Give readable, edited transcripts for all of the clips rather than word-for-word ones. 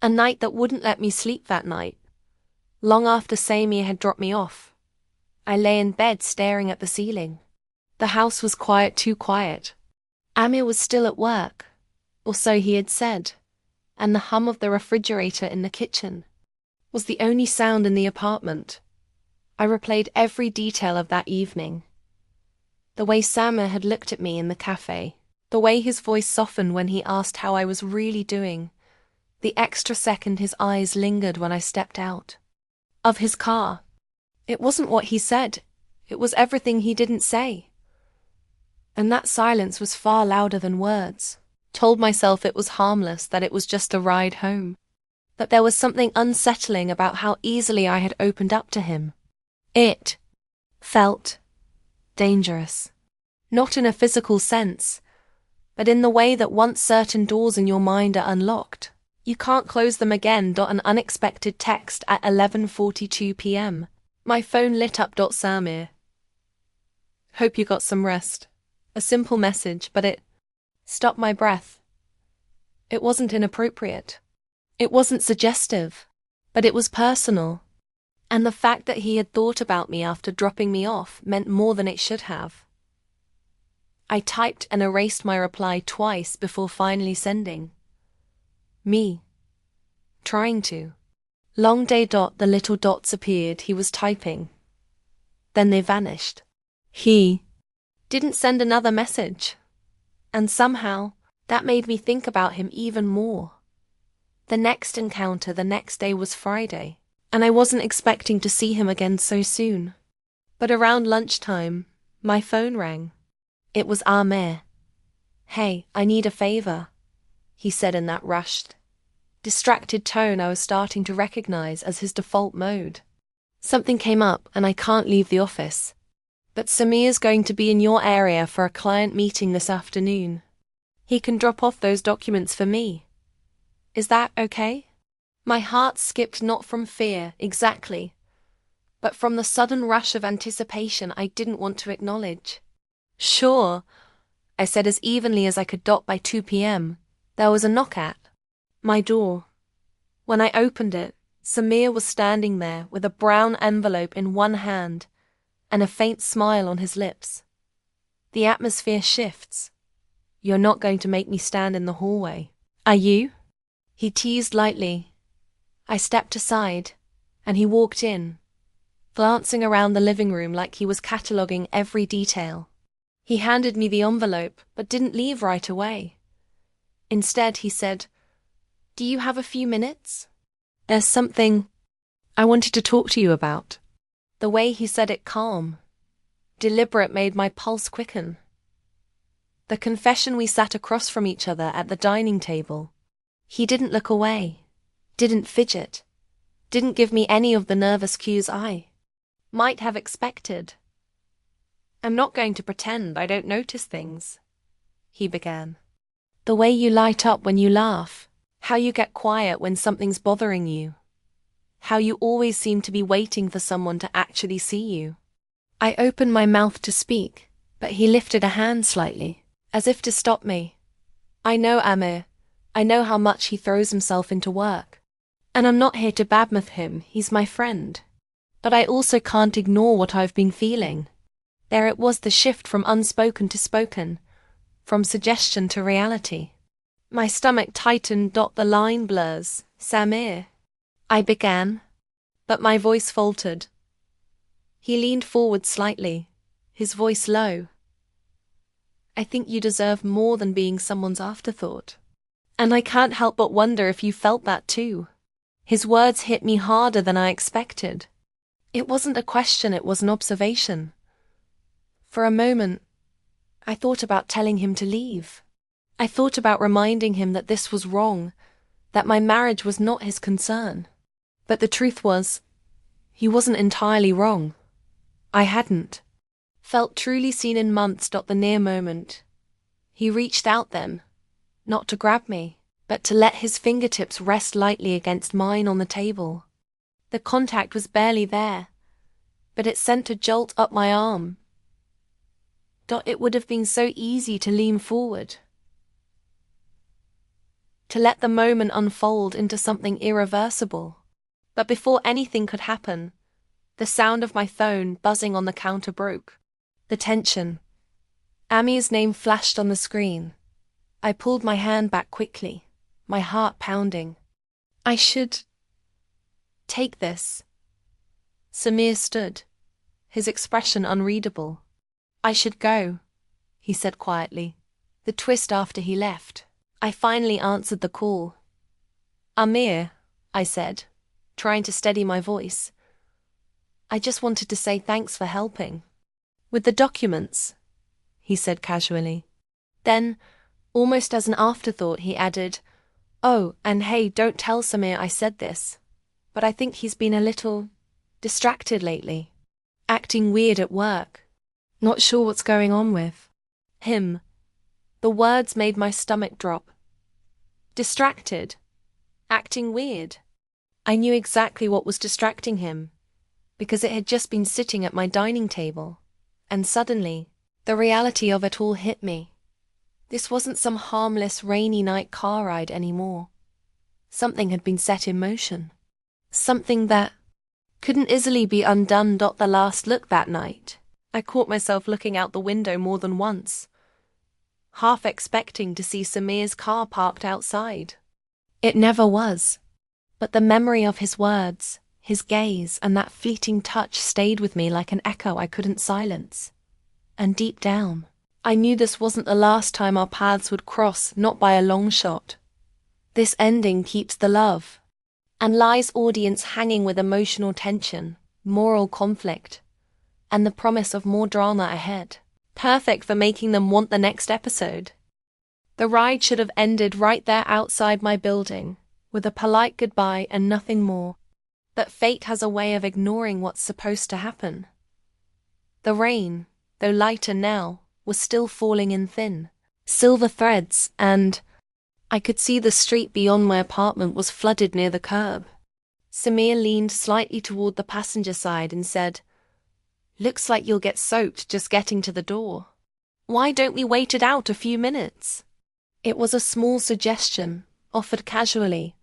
A night that wouldn't let me sleep that night. Long after Samir had dropped me off, I lay in bed staring at the ceiling. The house was quiet, too quiet. Amir was still at work, or so he had said, and the hum of the refrigerator in the kitchen was the only sound in the apartment. I replayed every detail of that evening. The way Samir had looked at me in the cafe, the way his voice softened when he asked how I was really doing, the extra second his eyes lingered when I stepped out of his car. It wasn't what he said, it was everything he didn't say. And that silence was far louder than words. Told myself it was harmless, that it was just a ride home. But there was something unsettling about how easily I had opened up to him. It felt dangerous. Not in a physical sense, but in the way that once certain doors in your mind are unlocked, you can't close them again. An unexpected text at 11:42 p.m. My phone lit up. Samir. Hope you got some rest. A simple message, but it stopped my breath. It wasn't inappropriate. It wasn't suggestive, but it was personal. And the fact that he had thought about me after dropping me off meant more than it should have. I typed and erased my reply twice before finally sending. Me. Trying to. Long day. The little dots appeared. He was typing. Then they vanished. He didn't send another message. And somehow, that made me think about him even more. The next encounter the next day was Friday, and I wasn't expecting to see him again so soon. But around lunchtime, my phone rang. It was Amir. Hey, I need a favor, he said in that rushed, distracted tone I was starting to recognize as his default mode. Something came up and I can't leave the office. But Samir's going to be in your area for a client meeting this afternoon. He can drop off those documents for me. Is that okay? My heart skipped, not from fear, exactly, but from the sudden rush of anticipation I didn't want to acknowledge. Sure, I said as evenly as I could. By 2 p.m., there was a knock at my door. When I opened it, Samir was standing there with a brown envelope in one hand and a faint smile on his lips. The atmosphere shifts. You're not going to make me stand in the hallway, are you? He teased lightly. I stepped aside, and he walked in, glancing around the living room like he was cataloguing every detail. He handed me the envelope, but didn't leave right away. Instead, he said, "Do you have a few minutes? There's something I wanted to talk to you about." The way he said it, calm, deliberate, made my pulse quicken. The confession we sat across from each other at the dining table. He didn't look away, didn't fidget, didn't give me any of the nervous cues I might have expected. "I'm not going to pretend I don't notice things," he began. "The way you light up when you laugh, how you get quiet when something's bothering you, how you always seem to be waiting for someone to actually see you." I opened my mouth to speak, but he lifted a hand slightly, as if to stop me. "I know Amir. I know how much he throws himself into work. And I'm not here to badmouth him, he's my friend. But I also can't ignore what I've been feeling." There it was, the shift from unspoken to spoken, from suggestion to reality. My stomach tightened. The line blurs. "Samir," I began, but my voice faltered. He leaned forward slightly, his voice low. "I think you deserve more than being someone's afterthought. And I can't help but wonder if you felt that too." His words hit me harder than I expected. It wasn't a question, it was an observation. For a moment, I thought about telling him to leave. I thought about reminding him that this was wrong, that my marriage was not his concern. But the truth was, he wasn't entirely wrong. I hadn't felt truly seen in months. The near moment, he reached out then, not to grab me, but to let his fingertips rest lightly against mine on the table. The contact was barely there, but it sent a jolt up my arm. It would have been so easy to lean forward, to let the moment unfold into something irreversible. But before anything could happen, the sound of my phone buzzing on the counter broke. The tension. Ami's name flashed on the screen. I pulled my hand back quickly, my heart pounding. I should take this. Samir stood, his expression unreadable. I should go, he said quietly. The twist after he left. I finally answered the call. Amir, I said, trying to steady my voice. I just wanted to say thanks for helping. With the documents, he said casually. Then, almost as an afterthought, he added, Oh, and hey, don't tell Samir I said this, but I think he's been a little distracted lately. Acting weird at work. Not sure what's going on with him. The words made my stomach drop. Distracted. Acting weird. I knew exactly what was distracting him, because it had just been sitting at my dining table, and suddenly, the reality of it all hit me. This wasn't some harmless rainy night car ride anymore. Something had been set in motion. Something that couldn't easily be undone. The last look that night, I caught myself looking out the window more than once, half expecting to see Samir's car parked outside. It never was, but the memory of his words, his gaze, and that fleeting touch stayed with me like an echo I couldn't silence. And deep down, I knew this wasn't the last time our paths would cross, not by a long shot. This ending keeps the love, and lies audience hanging with emotional tension, moral conflict, and the promise of more drama ahead. Perfect for making them want the next episode. The ride should have ended right there outside my building, with a polite goodbye and nothing more. But fate has a way of ignoring what's supposed to happen. The rain, though lighter now, was still falling in thin, silver threads, and I could see the street beyond my apartment was flooded near the curb. Samir leaned slightly toward the passenger side and said, Looks like you'll get soaked just getting to the door. Why don't we wait it out a few minutes? It was a small suggestion, offered casually,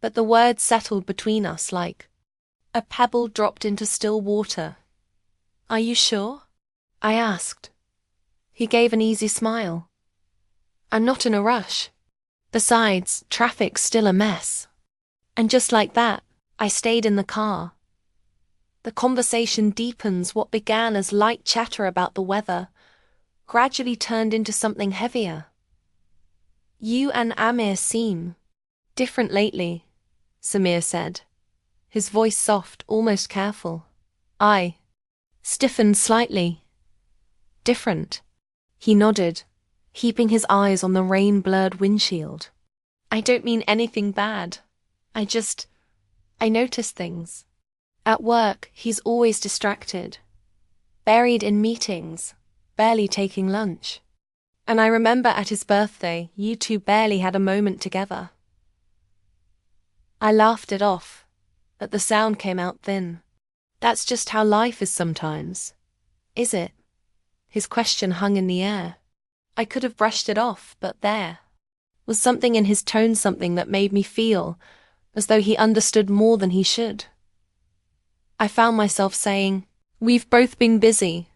but the words settled between us like a pebble dropped into still water. Are you sure? I asked. He gave an easy smile. I'm not in a rush. Besides, traffic's still a mess. And just like that, I stayed in the car. The conversation deepens. What began as light chatter about the weather gradually turned into something heavier. You and Amir seem different lately, Samir said, his voice soft, almost careful. I stiffened slightly. Different. He nodded, keeping his eyes on the rain-blurred windshield. I don't mean anything bad. I notice things. At work, he's always distracted, buried in meetings, barely taking lunch. And I remember at his birthday, you two barely had a moment together. I laughed it off, but the sound came out thin. That's just how life is sometimes. Is it? His question hung in the air. I could have brushed it off, but there was something in his tone, something that made me feel as though he understood more than he should. I found myself saying, We've both been busy.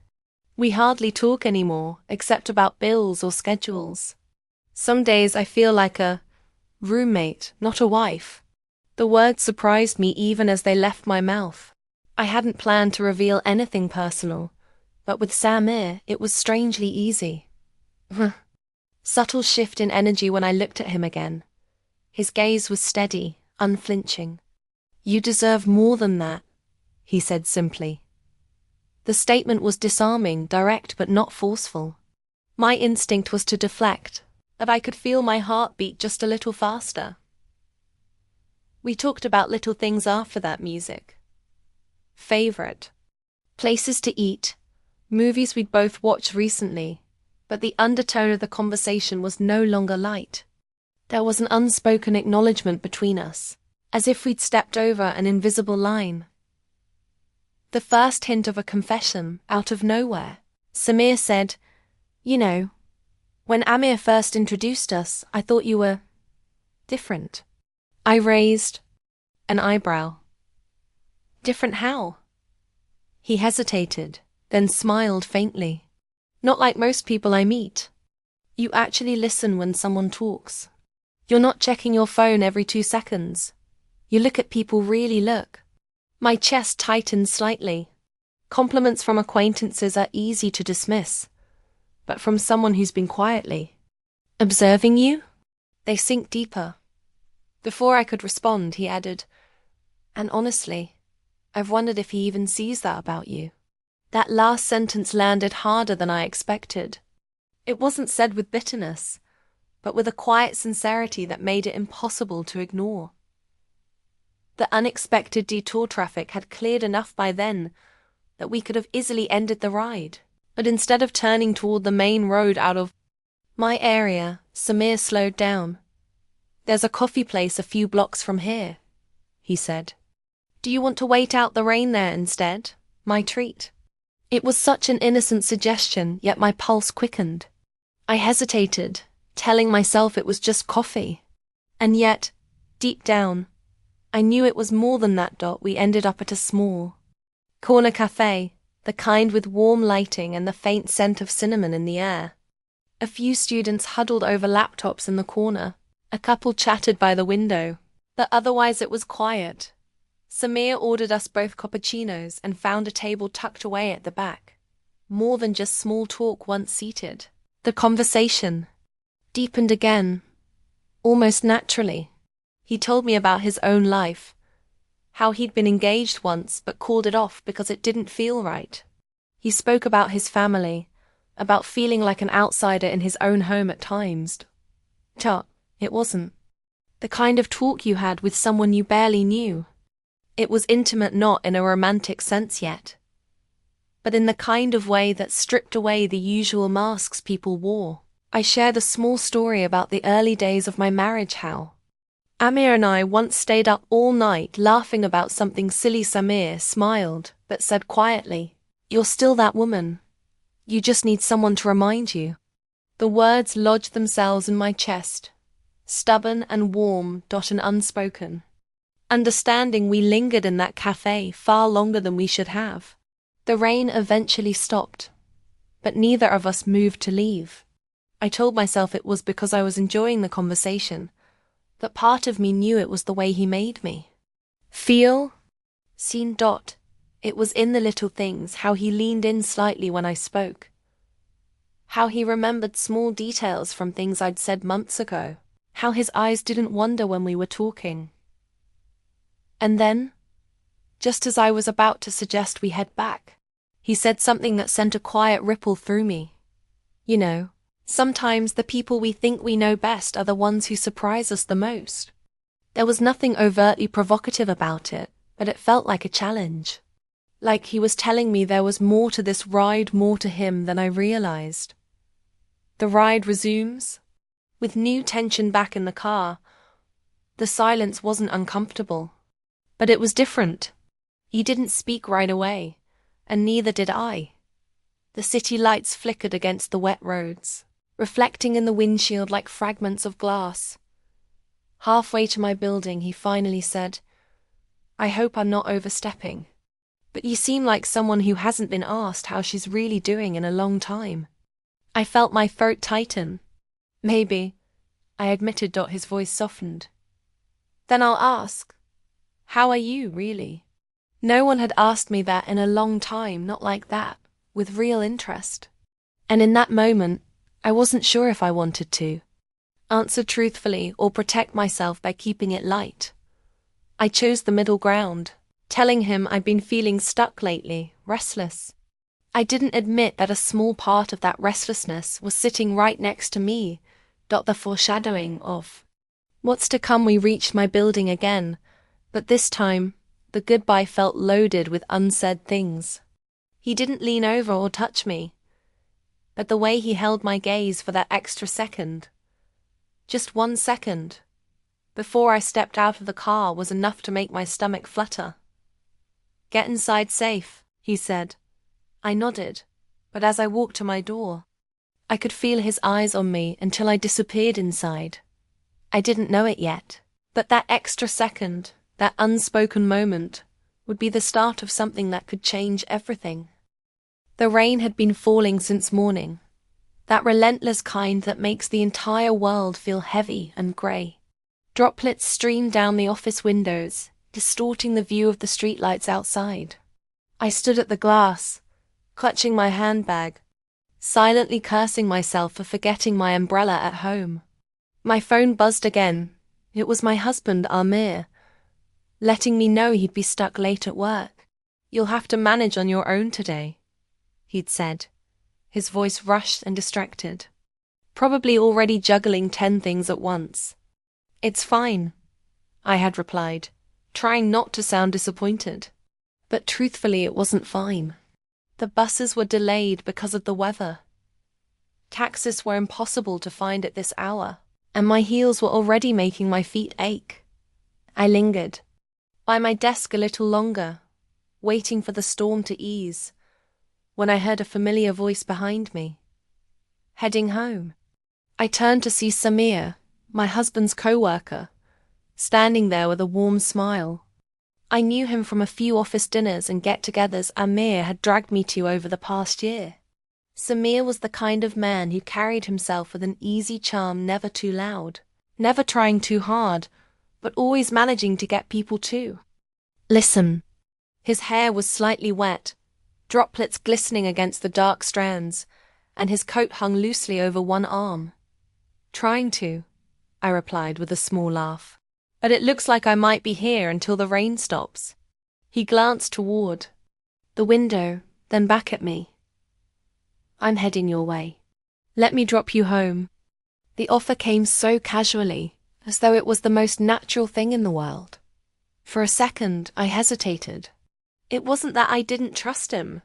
We hardly talk anymore, except about bills or schedules. Some days I feel like a roommate, not a wife. The words surprised me even as they left my mouth. I hadn't planned to reveal anything personal, but with Samir it was strangely easy. Subtle shift in energy when I looked at him again. His gaze was steady, unflinching. You deserve more than that, he said simply. The statement was disarming, direct but not forceful. My instinct was to deflect, but I could feel my heart beat just a little faster. We talked about little things after that: music, favorite, places to eat, movies we'd both watched recently, but the undertone of the conversation was no longer light. There was an unspoken acknowledgement between us, as if we'd stepped over an invisible line. The first hint of a confession, out of nowhere. Samir said, You know, when Amir first introduced us, I thought you were Different. I raised an eyebrow. Different how? He hesitated, then smiled faintly. Not like most people I meet. You actually listen when someone talks. You're not checking your phone every 2 seconds. You look at people really look. My chest tightened slightly. Compliments from acquaintances are easy to dismiss, but from someone who's been quietly observing you, they sink deeper. Before I could respond, he added, and honestly, I've wondered if he even sees that about you. That last sentence landed harder than I expected. It wasn't said with bitterness, but with a quiet sincerity that made it impossible to ignore. The unexpected detour traffic had cleared enough by then that we could have easily ended the ride, but instead of turning toward the main road out of my area, Samir slowed down. There's a coffee place a few blocks from here, he said. Do you want to wait out the rain there instead? My treat. It was such an innocent suggestion, yet my pulse quickened. I hesitated, telling myself it was just coffee. And yet, deep down, I knew it was more than that. We ended up at a small corner cafe, the kind with warm lighting and the faint scent of cinnamon in the air. A few students huddled over laptops in the corner. A couple chatted by the window, but otherwise it was quiet. Samir ordered us both cappuccinos and found a table tucked away at the back. More than just small talk once seated. The conversation deepened again, almost naturally. He told me about his own life, how he'd been engaged once but called it off because it didn't feel right. He spoke about his family, about feeling like an outsider in his own home at times. It wasn't the kind of talk you had with someone you barely knew. It was intimate, not in a romantic sense yet, but in the kind of way that stripped away the usual masks people wore. I shared a small story about the early days of my marriage, how Amir and I once stayed up all night laughing about something silly. Samir smiled, but said quietly, "You're still that woman. You just need someone to remind you." The words lodged themselves in my chest, stubborn and warm, and unspoken. Understanding we lingered in that cafe far longer than we should have. The rain eventually stopped, but neither of us moved to leave. I told myself it was because I was enjoying the conversation, but part of me knew it was the way he made me feel seen. It was in the little things, how he leaned in slightly when I spoke, how he remembered small details from things I'd said months ago, how his eyes didn't wander when we were talking. And then, just as I was about to suggest we head back, he said something that sent a quiet ripple through me. You know, sometimes the people we think we know best are the ones who surprise us the most. There was nothing overtly provocative about it, but it felt like a challenge. Like he was telling me there was more to this ride, more to him than I realized. The ride resumes, with new tension back in the car. The silence wasn't uncomfortable, but it was different. He didn't speak right away, and neither did I. The city lights flickered against the wet roads, reflecting in the windshield like fragments of glass. Halfway to my building, he finally said, "I hope I'm not overstepping, but you seem like someone who hasn't been asked how she's really doing in a long time." I felt my throat tighten. "Maybe," I admitted. His voice softened. "Then I'll ask, how are you, really?" No one had asked me that in a long time, not like that, with real interest. And in that moment, I wasn't sure if I wanted to answer truthfully or protect myself by keeping it light. I chose the middle ground, telling him I'd been feeling stuck lately, restless. I didn't admit that a small part of that restlessness was sitting right next to me. The foreshadowing of what's to come. We reached my building again, but this time, the goodbye felt loaded with unsaid things. He didn't lean over or touch me, but the way he held my gaze for that extra second, just 1 second, before I stepped out of the car was enough to make my stomach flutter. "Get inside safe," he said. I nodded, but as I walked to my door, I could feel his eyes on me until I disappeared inside. I didn't know it yet, but that extra second, that unspoken moment, would be the start of something that could change everything. The rain had been falling since morning, that relentless kind that makes the entire world feel heavy and grey. Droplets streamed down the office windows, distorting the view of the streetlights outside. I stood at the glass, clutching my handbag, silently cursing myself for forgetting my umbrella at home. My phone buzzed again. It was my husband, Amir, letting me know he'd be stuck late at work. "You'll have to manage on your own today," he'd said, his voice rushed and distracted, probably already juggling 10 things at once. "It's fine," I had replied, trying not to sound disappointed. But truthfully, it wasn't fine. The buses were delayed because of the weather. Taxis were impossible to find at this hour, and my heels were already making my feet ache. I lingered by my desk a little longer, waiting for the storm to ease, when I heard a familiar voice behind me. "Heading home?" I turned to see Samir, my husband's coworker, standing there with a warm smile. I knew him from a few office dinners and get-togethers Amir had dragged me to over the past year. Samir was the kind of man who carried himself with an easy charm, never too loud, never trying too hard, but always managing to get people too. "Listen." His hair was slightly wet, droplets glistening against the dark strands, and his coat hung loosely over one arm. "Trying to," I replied with a small laugh. "But it looks like I might be here until the rain stops." He glanced toward the window, then back at me. "I'm heading your way. Let me drop you home." The offer came so casually, as though it was the most natural thing in the world. For a second, I hesitated. It wasn't that I didn't trust him.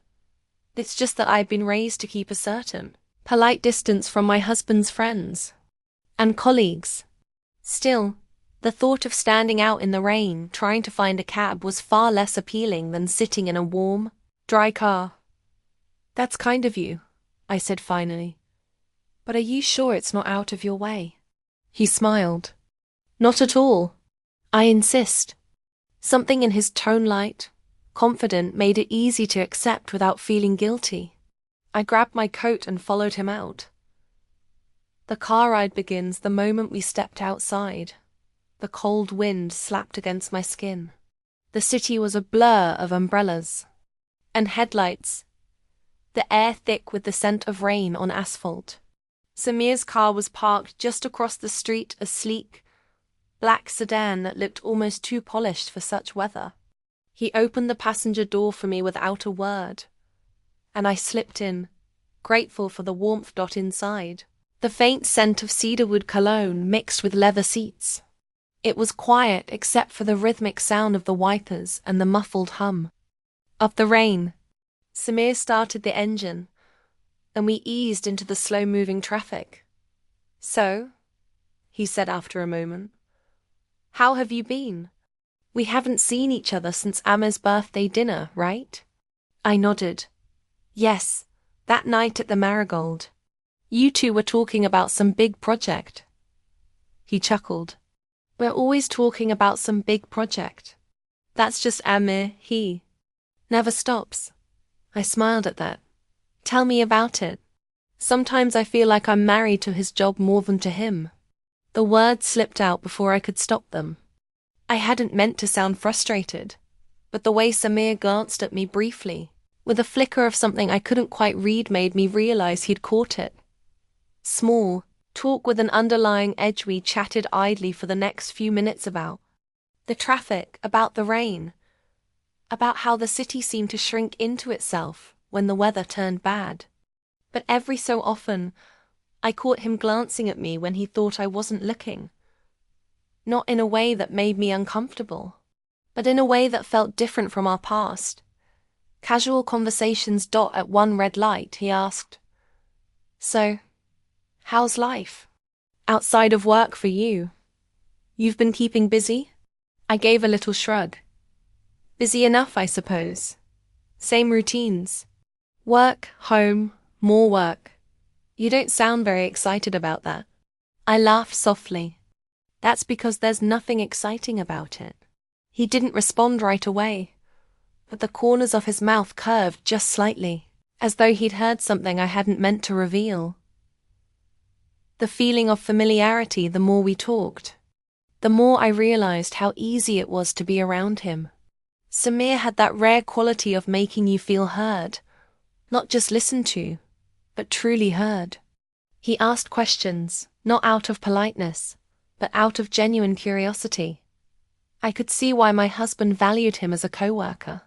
It's just that I'd been raised to keep a certain polite distance from my husband's friends and colleagues. Still, the thought of standing out in the rain, trying to find a cab, was far less appealing than sitting in a warm, dry car. "That's kind of you," I said finally. "But are you sure it's not out of your way?" He smiled. "Not at all. I insist." Something in his tone, light, confident, made it easy to accept without feeling guilty. I grabbed my coat and followed him out. The car ride begins the moment we stepped outside. The cold wind slapped against my skin. The city was a blur of umbrellas and headlights, the air thick with the scent of rain on asphalt. Samir's car was parked just across the street, a sleek, black sedan that looked almost too polished for such weather. He opened the passenger door for me without a word, and I slipped in, grateful for the warmth inside. The faint scent of cedarwood cologne mixed with leather seats. It was quiet except for the rhythmic sound of the wipers and the muffled hum of the rain. Samir started the engine, and we eased into the slow-moving traffic. "So," he said after a moment, "how have you been? We haven't seen each other since Amir's birthday dinner, right?" I nodded. "Yes, that night at the Marigold. You two were talking about some big project." He chuckled. "We're always talking about some big project. That's just Amir, he never stops." I smiled at that. "Tell me about it. Sometimes I feel like I'm married to his job more than to him." The words slipped out before I could stop them. I hadn't meant to sound frustrated, but the way Samir glanced at me briefly, with a flicker of something I couldn't quite read, made me realize he'd caught it. Small talk with an underlying edge. We chatted idly for the next few minutes about the traffic, about the rain, about how the city seemed to shrink into itself when the weather turned bad. But every so often, I caught him glancing at me when he thought I wasn't looking. Not in a way that made me uncomfortable, but in a way that felt different from our past. Casual conversations. At one red light, he asked, "So, how's life outside of work for you? You've been keeping busy?" I gave a little shrug. "Busy enough, I suppose. Same routines. Work, home, more work. You don't sound very excited about that." I laughed softly. That's because there's nothing exciting about it. He didn't respond right away, but the corners of his mouth curved just slightly, as though he'd heard something I hadn't meant to reveal. The feeling of familiarity, the more we talked, the more I realized how easy it was to be around him. Samir had that rare quality of making you feel heard, not just listened to, but truly heard. He asked questions, not out of politeness, but out of genuine curiosity. I could see why my husband valued him as a coworker.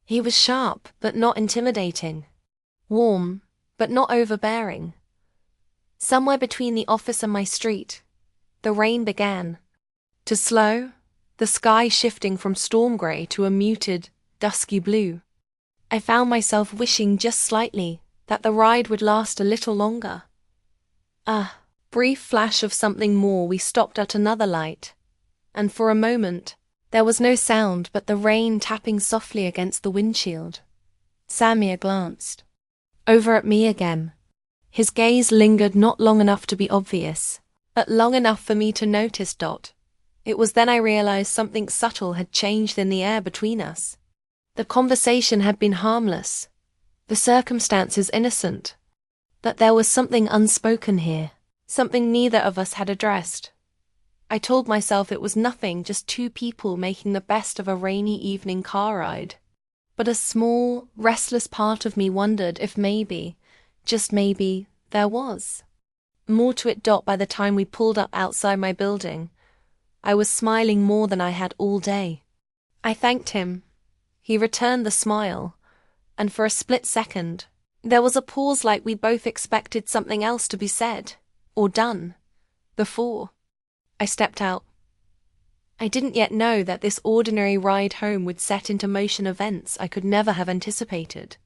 He was sharp, but not intimidating. Warm, but not overbearing. Somewhere between the office and my street, the rain began to slow, the sky shifting from storm grey to a muted, dusky blue. I found myself wishing just slightly that the ride would last a little longer. A brief flash of something more. We stopped at another light, and for a moment, there was no sound but the rain tapping softly against the windshield. Samir glanced over at me again. His gaze lingered not long enough to be obvious, but long enough for me to notice. It was then I realized something subtle had changed in the air between us. The conversation had been harmless, the circumstances innocent, but there was something unspoken here, something neither of us had addressed. I told myself it was nothing, just two people making the best of a rainy evening car ride. But a small, restless part of me wondered if maybe, just maybe, there was more to it. By the time we pulled up outside my building, I was smiling more than I had all day. I thanked him. He returned the smile, and for a split second, there was a pause, like we both expected something else to be said, or done, before I stepped out. I didn't yet know that this ordinary ride home would set into motion events I could never have anticipated.